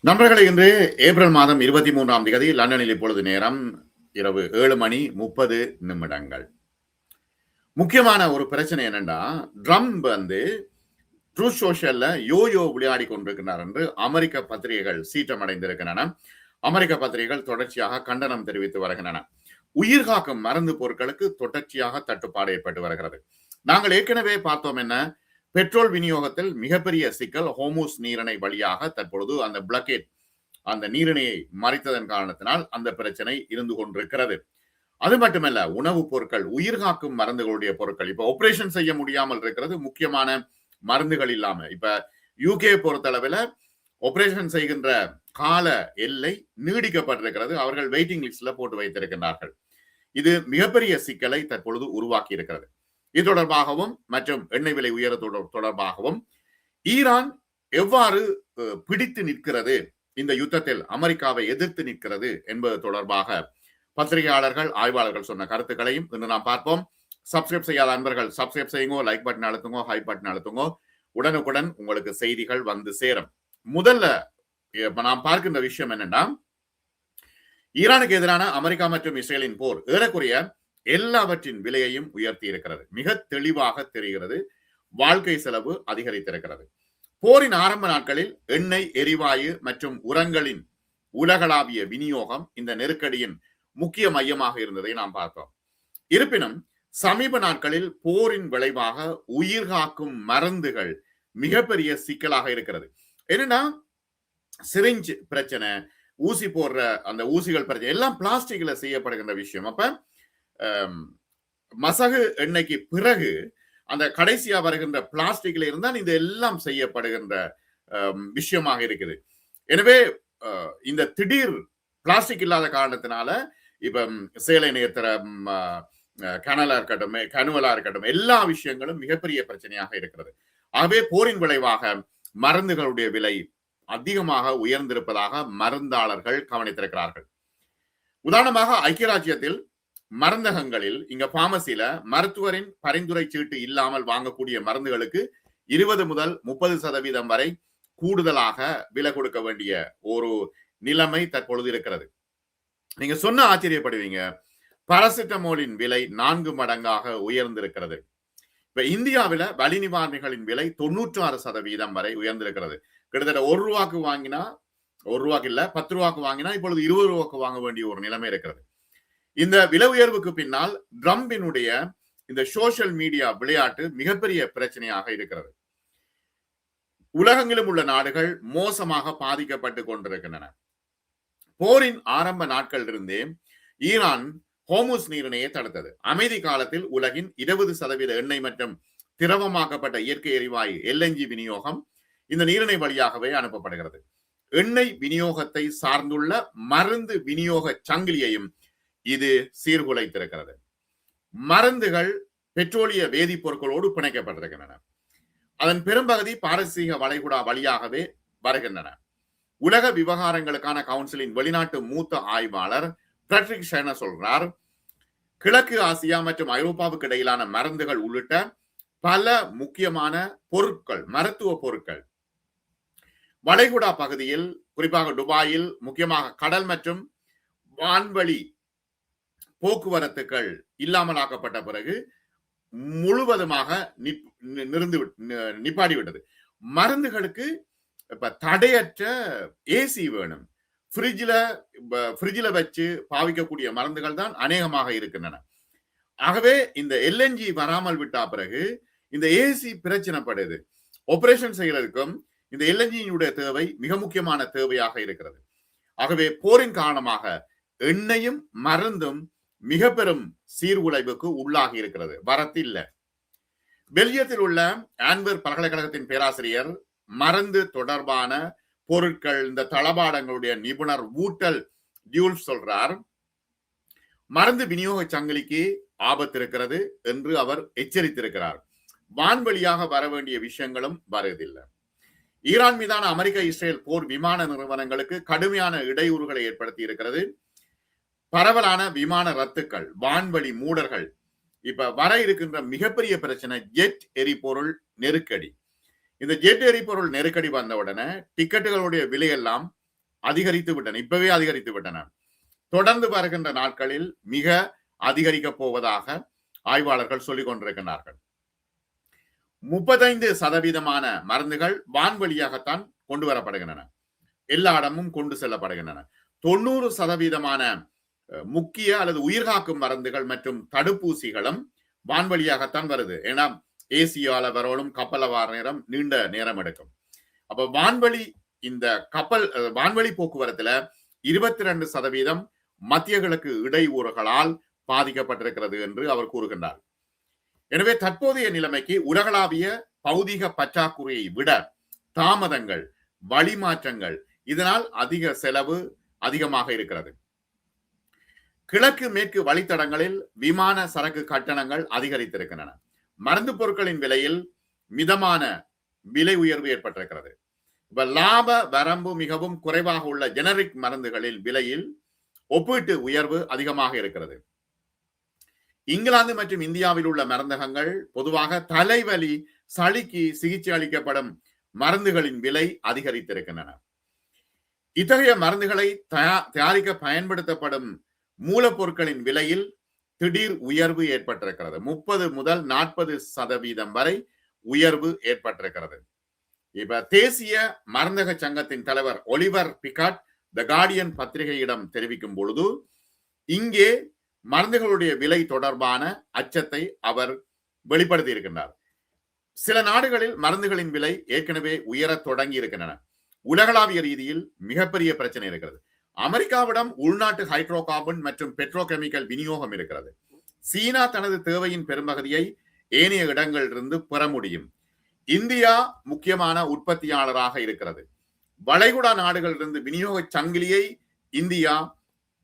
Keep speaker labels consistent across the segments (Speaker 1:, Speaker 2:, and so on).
Speaker 1: நண்பர்களே, இன்று ஏப்ரல் மாதம் 23ஆம் தேதி லண்டனில் இப்பொழுது நேரம் இரவு 7:30. முக்கியமான ஒரு பிரச்சனை என்னன்னா, ட்ரம்ப் ட்ரூத் சோஷியல்ல யோயோ விளையாடி கொண்டிருக்கிறார் என்று அமெரிக்க பத்திரிகைகள் சீற்றமடைந்திருக்கின்றன. அமெரிக்க பத்திரிகைகள் தொடர்ச்சியாக கண்டனம் தெரிவித்து வருகின்றன. உயிர்காக்கும் மருந்து பொருட்களுக்கு தொடர்ச்சியாக தட்டுப்பாடு ஏற்பட்டு வருகிறது. நாங்கள் ஏற்கனவே பார்த்தோம் என்ன, பெட்ரோல் விநியோகத்தில் மிகப்பெரிய சிக்கல் ஹோமூஸ் நீரிணை வழியாக தற்பொழுது அந்த பிளக்கேட், அந்த நீரிணையை மறைத்ததன் காரணத்தினால் அந்த பிரச்சனை இருந்து கொண்டிருக்கிறது. அது மட்டுமல்ல, உணவுப் பொருட்கள், உயிர்காக்கும் மருந்துகளுடைய பொருட்கள் இப்ப ஆபரேஷன் செய்ய முடியாமல் இருக்கிறது. முக்கியமான மருந்துகள் இல்லாம இப்ப யூகே பொறுத்தளவில் ஆபரேஷன் செய்கின்ற கால எல்லை நீடிக்கப்பட்டிருக்கிறது. அவர்கள் வெயிட்டிங் லிஸ்ட்ல போட்டு வைத்திருக்கிறார்கள். இது மிகப்பெரிய சிக்கலை தற்பொழுது உருவாக்கி இருக்கிறது. இது தொடர்பாகவும் மற்றும் எண்ணெய் விலை உயர தொடர்பாகவும் ஈரான் எவ்வாறு பிடித்து நிற்கிறது, இந்த யுத்தத்தில் அமெரிக்காவை எதிர்த்து நிற்கிறது என்பது தொடர்பாக பத்திரிகையாளர்கள், ஆய்வாளர்கள் சொன்ன கருத்துக்களையும் இன்று நாம் பார்ப்போம். சப்ஸ்கிரைப் செய்யாத அன்பர்கள் சப்ஸ்கிரைப் செய்யுங்க, லைக் பட்டன் அழுத்துங்க, ஹை பட்டன் அழுத்துங்க. உடனுக்குடன் உங்களுக்கு செய்திகள் வந்து சேரும். முதல்ல நாம் பார்க்கின்ற விஷயம் என்னன்னா, ஈரானுக்கு எதிரான அமெரிக்கா மற்றும் இஸ்ரேலின் போர் ஏறக்குறைய எல்லாவற்றின் விலையையும் உயர்த்தி இருக்கிறது. மிக தெளிவாக தெரிகிறது. வாழ்க்கை செலவு அதிகரித்திருக்கிறது. போரின் ஆரம்ப நாட்களில் எண்ணெய், எரிவாயு மற்றும் உரங்களின் உலகளாவிய விநியோகம் இந்த நெருக்கடியின் முக்கிய மையமாக இருந்ததை நாம் பார்த்தோம். இருப்பினும் சமீப நாட்களில் போரின் விளைவாக உயிர்காக்கும் மருந்துகள் மிகப்பெரிய சிக்கலாக இருக்கிறது. என்னன்னா, சிரிஞ்ச் பிரச்சனை, ஊசி போடுற அந்த ஊசிகள் பிரச்சனை எல்லாம் பிளாஸ்டிக்ல செய்யப்படுகின்ற விஷயம். அப்ப மசகு எண்ணெய்க்கு பிறகு அந்த கடைசியா வருகின்ற பிளாஸ்டிக்ல இருந்தால் இது எல்லாம் செய்யப்படுகின்ற விஷயமாக இருக்குது. எனவே இந்த திடீர் பிளாஸ்டிக் இல்லாத காரணத்தினால இப்ப சேலை நேர்த்திர கனலா இருக்கட்டும், கனுவலா இருக்கட்டும், எல்லா விஷயங்களும் மிகப்பெரிய பிரச்சனையாக இருக்கிறது. ஆகவே போரின் விளைவாக மருந்துகளுடைய விலை அதிகமாக உயர்ந்திருப்பதாக மருந்தாளர்கள் கவனித்திருக்கிறார்கள். உதாரணமாக ஐக்கிய ராஜ்யத்தில் மருந்தகங்களில், இங்க பார்மசியில மருத்துவரின் பரிந்துரை சீட்டு இல்லாமல் வாங்கக்கூடிய மருந்துகளுக்கு 20 முதல் 30% வரை கூடுதலாக விலை கொடுக்க வேண்டிய ஒரு நிலைமை தற்பொழுது இருக்கிறது. நீங்க சொன்ன ஆச்சரியப்படுவீங்க, பாராசிட்டமோலின் விலை 4 மடங்காக உயர்ந்திருக்கிறது. இப்ப இந்தியாவில வலி நிவாரணிகளின் விலை 96% வரை உயர்ந்திருக்கிறது. கிட்டத்தட்ட ₹1 வாங்கினா, ₹1 இல்ல, ₹10 வாங்கினா இப்பொழுது ₹20 வாங்க வேண்டிய ஒரு நிலைமை இருக்கிறது. இந்த விலை உயர்வுக்கு பின்னால் ட்ரம்பினுடைய இந்த சோசியல் மீடியா விளையாட்டு மிகப்பெரிய பிரச்சனையாக இருக்கிறது. உலகெங்கிலும் உள்ள நாடுகள் மோசமாக பாதிக்கப்பட்டு கொண்டிருக்கின்றன. போரின் ஆரம்ப நாட்கள் இருந்தே ஈரான் ஹோமூஸ் நீரிணையை தடுத்தது. அமைதி காலத்தில் உலகின் 20% எண்ணெய் மற்றும் திரவமாக்கப்பட்ட இயற்கை எரிவாயு LNG விநியோகம் இந்த நீரிணை வழியாகவே அனுப்பப்படுகிறது. எண்ணெய் விநியோகத்தை சார்ந்துள்ள மருந்து விநியோக சங்கிலியையும் இது சீர்குலைத்திருக்கிறது. மருந்துகள் பெட்ரோலிய வேதிப்பொருட்களோடு பிணைக்கப்பட்டிருக்கின்றன. அதன் பெரும்பகுதி பாரசீக வளைகுடா வழியாகவே வருகின்றன. உலக விவகாரங்களுக்கான கவுன்சிலின் வெளிநாட்டு மூத்த ஆய்வாளர் பேட்ரிக் ஷெர்னர் சொல்றார், கிழக்கு ஆசியா மற்றும் ஐரோப்பாவுக்கு இடையிலான மருந்துகள் உள்ளிட்ட பல முக்கியமான பொருட்கள், மருத்துவ பொருட்கள் வளைகுடா பகுதியில், குறிப்பாக துபாயில், முக்கியமாக கடல் மற்றும் வான்வழி போக்குவரத்துகள் இல்லாமலாக்கப்பட்ட பிறகு முழுவதுமாக நிப்பாடிவிட்டது. மருந்துகளுக்கு இப்ப தடையற்ற ஏசி வேணும். ஃப்ரிட்ஜில் வச்சு பாவிக்கக்கூடிய மருந்துகள் தான் அநேகமாக இருக்கின்றன. ஆகவே இந்த LNG வராமல் விட்டா பிறகு இந்த ஏசி பிரச்சனைப்படுது. ஆபரேஷன் செய்யறதுக்கும் இந்த LNG தேவை மிக முக்கியமான தேவையாக இருக்கிறது. ஆகவே போரின் காரணமாக எண்ணெயும் மருந்தும் மிக பெரும் சீர்குலைவுக்கு உள்ளாகி இருக்கிறது. வரத்து இல்ல. பெல்ஜியத்தில் உள்ள ஆன்வெர்ப் பல்கலைக்கழகத்தின் பேராசிரியர், மருந்து தொடர்பான பொருட்கள், இந்த தளபாடங்களுடைய நிபுணர் வூட்டல் டியூல் சொல்றார், மருந்து விநியோக சங்கிலிக்கு ஆபத்து இருக்கிறது என்று அவர் எச்சரித்திருக்கிறார். வான்வழியாக வர வேண்டிய விஷயங்களும் வருவதில்லை. ஈரான் மீதான அமெரிக்க இஸ்ரேல் போர் விமான நிறுவனங்களுக்கு கடுமையான இடையூறுகளை ஏற்படுத்தி இருக்கிறது. பரவலான விமான ரத்துக்கள், வான்வழி மூடர்கள். இப்ப வர இருக்கின்ற மிகப்பெரிய பிரச்சனை ஜெட் எரிபொருள் நெருக்கடி. இந்த ஜெட் எரிபொருள் நெருக்கடி வந்த உடனே டிக்கெட்டுகளுடைய விலையெல்லாம் அதிகரித்து விட்டன, இப்பவே அதிகரித்து விட்டன. தொடர்ந்து வருகின்ற நாட்களில் மிக அதிகரிக்கப் போவதாக ஆய்வாளர்கள் சொல்லிக் கொண்டிருக்கிறார்கள். 35% மருந்துகள் வான்வழியாகத்தான் கொண்டு வரப்படுகின்றன, எல்லா இடமும் கொண்டு செல்லப்படுகின்றன. 90% முக்கிய அல்லது உயிர்காக்கும் மருந்துகள் மற்றும் தடுப்பூசிகளும் வான்வழியாகத்தான் வருது. ஏன்னா ஏசியால வரணும், கப்பல வார நேரம் நீண்ட நேரம் எடுக்கும். அப்ப வான்வழி இந்த கப்பல் வான்வழி போக்குவரத்துல 22% மத்திய கிழக்கு இடையூறுகளால் பாதிக்கப்பட்டிருக்கிறது என்று அவர் கூறுகின்றார். எனவே தற்போதைய நிலைமைக்கு உலகளாவிய பௌதிக பற்றாக்குறையை விட தாமதங்கள், வழிமாற்றங்கள், இதனால் அதிக செலவு அதிகமாக இருக்கிறது. கிழக்கு மேற்கு வழித்தடங்களில் விமான சரக்கு கட்டணங்கள் அதிகரித்திருக்கின்றன. மருந்து பொருட்களின் விலையில் மிதமான விலை உயர்வு ஏற்பட்டிருக்கிறது. இப்ப லாப வரம்பு மிகவும் குறைவாக உள்ள ஜெனரிக் மருந்துகளில் விலையில் ஒப்பீட்டு உயர்வு அதிகமாக இருக்கிறது. இங்கிலாந்து மற்றும் இந்தியாவில் உள்ள மருந்தகங்கள் பொதுவாக தலைவலி, சளிக்கு சிகிச்சை அளிக்கப்படும் மருந்துகளின் விலை அதிகரித்திருக்கின்றன. இத்தகைய மருந்துகளை தயாரிக்க பயன்படுத்தப்படும் மூலப்பொருட்களின் விலையில் திடீர் உயர்வு ஏற்பட்டிருக்கிறது. 30 முதல் 40% வரை உயர்வு ஏற்பட்டிருக்கிறது. இப்ப தேசிய மருந்தக சங்கத்தின் தலைவர் ஒலிவர் பிகாட் தி கார்டியன் பத்திரிகையிடம் தெரிவிக்கும் பொழுது இங்கே மருந்துகளுடைய விலை தொடர்பான அச்சத்தை அவர் வெளிப்படுத்தி இருக்கின்றார். சில நாடுகளில் மருந்துகளின் விலை ஏற்கனவே உயரத் தொடங்கி இருக்கின்றன. உலகளாவிய ரீதியில் மிகப்பெரிய பிரச்சனை இருக்கிறது. அமெரிக்காவிடம் உள்நாட்டு ஹைட்ரோ கார்பன் மற்றும் பெட்ரோகெமிக்கல் விநியோகம் இருக்கிறது. சீனா தனது தேவையின் பெரும்பகுதியை ஏனைய இடங்களிலிருந்து பெற முடியும். இந்தியா முக்கியமான உற்பத்தியாளராக இருக்கிறது. வளைகுடா நாடுகளிலிருந்து விநியோக சங்கிலியை இந்தியா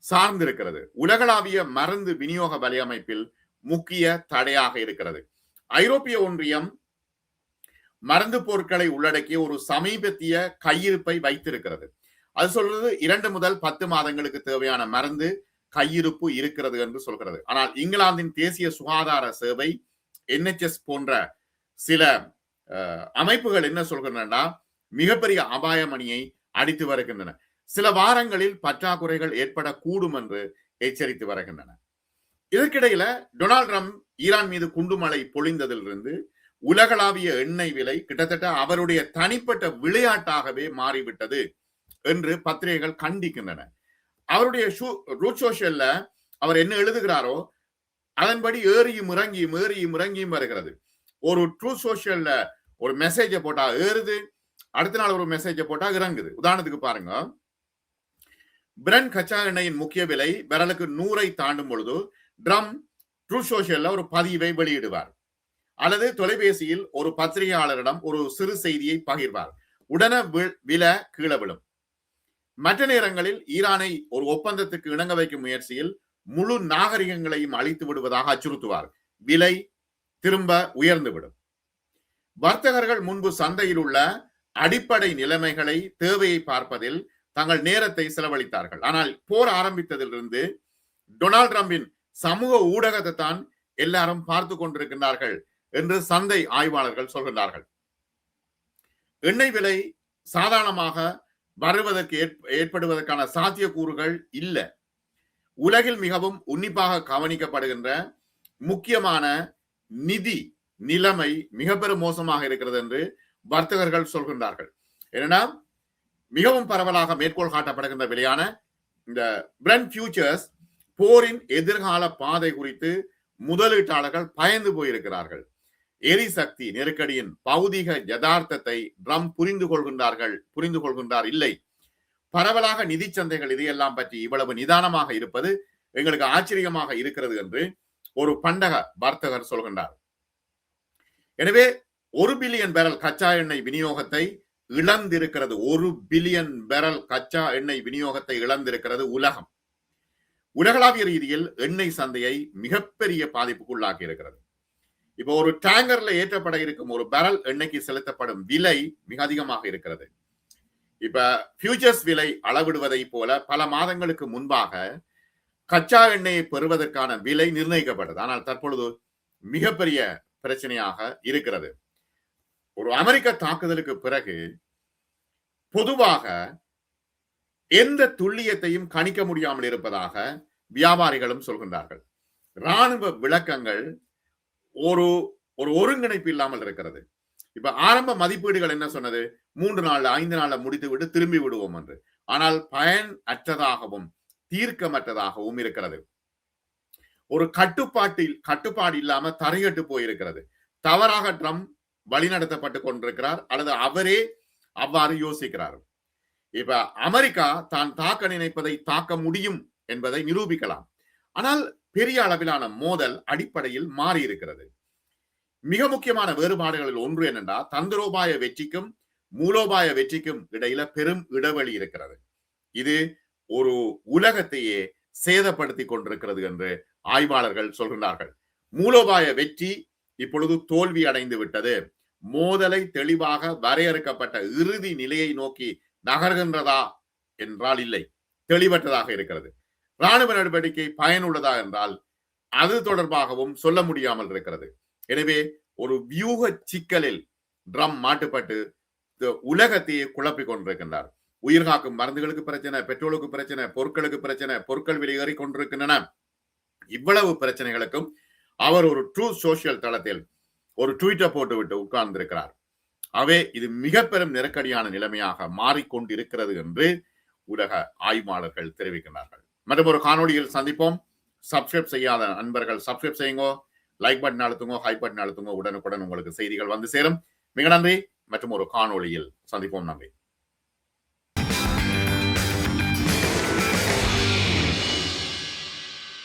Speaker 1: சார்ந்திருக்கிறது. உலகளாவிய மருந்து விநியோக வலையமைப்பில் முக்கிய தடையாக இருக்கிறது. ஐரோப்பிய ஒன்றியம் மருந்து பொருட்களை உள்ளடக்கிய ஒரு சமீபத்திய கையிருப்பை வைத்திருக்கிறது. அது சொல்றது 2 முதல் 10 மாதங்களுக்கு தேவையான மருந்து கையிருப்பு இருக்கிறது என்று சொல்கிறது. ஆனால் இங்கிலாந்தின் தேசிய சுகாதார சேவை NHS போன்ற சில அமைப்புகள் என்ன சொல்கின்றன, மிகப்பெரிய அபாய மணியை அடித்து வருகின்றன. சில வாரங்களில் பற்றாக்குறைகள் ஏற்படக்கூடும் என்று எச்சரித்து வருகின்றன. இதற்கிடையில டொனால்ட் ட்ரம்ப் ஈரான் மீது குண்டுமழை பொழிந்ததிலிருந்து உலகளாவிய எண்ணெய் விலை கிட்டத்தட்ட அவருடைய தனிப்பட்ட விளையாட்டாகவே மாறிவிட்டது என்று பத்திரிகைகள் கண்டிக்கின்றன. அவருடைய ரூட் சோஷியல்ல அவர் என்ன எழுதுகிறாரோ அதன்படி ஏறியும் இறங்கியும் வருகிறது. ஒரு ட்ரூ சோஷியல்ல ஒரு மெசேஜை போட்டா ஏறுது, அடுத்த நாள் ஒரு மெசேஜை போட்டா இறங்குது. உதாரணத்துக்கு பாருங்க, பிரெண்ட் கச்சா எண்ணெயின் முக்கிய விலை விரலுக்கு 100 தாண்டும் பொழுது ட்ரம்ப் ட்ரூ சோஷியல்ல ஒரு பதிவை வெளியிடுவார், அல்லது தொலைபேசியில் ஒரு பத்திரிகையாளரிடம் ஒரு சிறு செய்தியை பகிர்வார். உடனே விலை கீழே விழும். மற்ற நேரங்களில் ஈரானை ஒரு ஒப்பந்தத்துக்கு இணங்க வைக்கும் முயற்சியில் முழு நாகரிகங்களையும் அழித்து விடுவதாக அச்சுறுத்துவார். விலை திரும்ப உயர்ந்துவிடும். வர்த்தகர்கள் முன்பு சந்தையில் உள்ள அடிப்படை நிலைமைகளை, தேவையை பார்ப்பதில் தங்கள் நேரத்தை செலவழித்தார்கள். ஆனால் போர் ஆரம்பித்ததிலிருந்து டொனால்ட் ட்ரம்பின் சமூக ஊடகத்தை தான் எல்லாரும் பார்த்து கொண்டிருக்கின்றார்கள் என்று சந்தை ஆய்வாளர்கள் சொல்கின்றார்கள். எண்ணெய் விலை சாதாரணமாக வருவதற்கு ஏற்படுவதற்கான சாத்தியக்கூறுகள் இல்லை. உலகில் மிகவும் உன்னிப்பாக கவனிக்கப்படுகின்ற முக்கியமான நிதி நிலைமை மிக பெரும் மோசமாக இருக்கிறது என்று வர்த்தகர்கள் சொல்கின்றார்கள். ஏன்னா மிகவும் பரவலாக மேற்கோள் காட்டப்படுகின்ற விலையான இந்த பிரெண்ட் ஃபியூச்சர்ஸ் போரின் எதிர்கால பாதை குறித்து முதலீட்டாளர்கள் பயந்து போயிருக்கிறார்கள். எரிசக்தி நெருக்கடியின் பௌதிக யதார்த்தத்தை ட்ரம்ப் புரிந்து கொள்கின்றார் இல்லை. பரவலாக நிதி சந்தைகள் இதையெல்லாம் பற்றி இவ்வளவு நிதானமாக இருப்பது எங்களுக்கு ஆச்சரியமாக இருக்கிறது என்று ஒரு பண்டக வர்த்தகர் சொல்கின்றார். எனவே 1 பில்லியன் பேரல் கச்சா எண்ணெய் விநியோகத்தை இழந்திருக்கிறது. 1 பில்லியன் பேரல் கச்சா எண்ணெய் விநியோகத்தை இழந்திருக்கிறது உலகம். உலகளாவிய ரீதியில் எண்ணெய் சந்தையை மிகப்பெரிய பாதிப்புக்குள்ளாக்கி இருக்கிறது. இப்போ ஒரு டேங்கர்ல ஏற்றப்பட இருக்கும் ஒரு பேரல் எண்ணெய்க்கு செலுத்தப்படும் விலை மிக அதிகமாக இருக்கிறது. இப்ப ஃபியூச்சர்ஸ் விலை அளவிடுவதை போல பல மாதங்களுக்கு முன்பாக கச்சா எண்ணெயை பெறுவதற்கான விலை நிர்ணயிக்கப்பட்டது. ஆனால் தற்பொழுது மிகப்பெரிய பிரச்சனையாக இருக்கிறது. ஒரு அமெரிக்க தாக்குதலுக்கு பிறகு பொதுவாக எந்த துல்லியத்தையும் கணிக்க முடியாமல் இருப்பதாக வியாபாரிகளும் சொல்கின்றார்கள். ராணுவ விளக்கங்கள் ஒரு ஒரு ஒருங்கிணைப்பு இல்லாமல் இருக்கிறது. இப்ப ஆரம்ப மதிப்பீடுகள் என்ன சொன்னது? 3 நாள்ல 5 நாள்ல முடித்து விட்டு திரும்பி விடுவோம் என்று. ஆனால் பயன் அற்றதாகவும் தீர்க்கமற்றதாகவும் இருக்கிறது. ஒரு கட்டுப்பாடு இல்லாம தரையட்டு போயிருக்கிறது. தவறாக ட்ரம்ப் வழிநடத்தப்பட்டு கொண்டிருக்கிறார் அல்லது அவரே அவ்வாறு யோசிக்கிறார். இப்ப அமெரிக்கா தான் தாக்க நினைப்பதை தாக்க முடியும் என்பதை நிரூபிக்கலாம். ஆனால் பெரிய அளவிலான மோதல் அடிப்படையில் மாறி இருக்கிறது. மிக முக்கியமான வேறுபாடுகளில் ஒன்று என்னென்றா தந்திரோபாய வெற்றிக்கும் மூலோபாய வெற்றிக்கும் இடையில பெரும் இடைவெளி இருக்கிறது. இது ஒரு உலகத்தையே சேதப்படுத்தி கொண்டிருக்கிறது என்று ஆய்வாளர்கள் சொல்கிறார்கள். மூலோபாய வெற்றி இப்பொழுது தோல்வி அடைந்து விட்டது. மோதலை தெளிவாக வரையறுக்கப்பட்ட இறுதி நிலையை நோக்கி நகர்கின்றதா என்றால் இல்லை, தெளிவற்றதாக இருக்கிறது. ராணுவ நடவடிக்கை பயனுள்ளதா என்றால் அது தொடர்பாகவும் சொல்ல முடியாமல் இருக்கிறது. எனவே ஒரு வியூக சிக்கலில் ட்ரம்ப் மாட்டுப்பட்டு உலகத்தையே குழப்பிக் கொண்டிருக்கின்றார். உயிர்காக்கும் மருந்துகளுக்கு பிரச்சனை, பெட்ரோலுக்கு பிரச்சனை, பொருட்களுக்கு பிரச்சனை, பொருட்கள் வெளியேறி கொண்டிருக்கின்றன. இவ்வளவு பிரச்சனைகளுக்கும் அவர் ஒரு ட்ரூ சோசியல் தளத்தில் ஒரு ட்வீட்டை போட்டுவிட்டு உட்கார்ந்திருக்கிறார். அவே இது மிக பெரும் நெருக்கடியான நிலைமையாக மாறிக்கொண்டிருக்கிறது என்று உலக ஆய்வாளர்கள் தெரிவிக்கிறார்கள். மற்றும் ஒரு காணொலியில் சந்திப்போம். சப்ஸ்கிரைப் செய்யாத நண்பர்கள் சப்ஸ்கிரைப் செய்யுங்க, லைக் பட்டன் அழுத்துங்க, ஹை பட்டன் அழுத்துங்க. உடனுக்குடன் உங்களுக்கு செய்திகள் வந்து சேரும். மிக நன்றி. மற்றும் ஒரு காணொலியில் சந்திப்போம். நன்றி.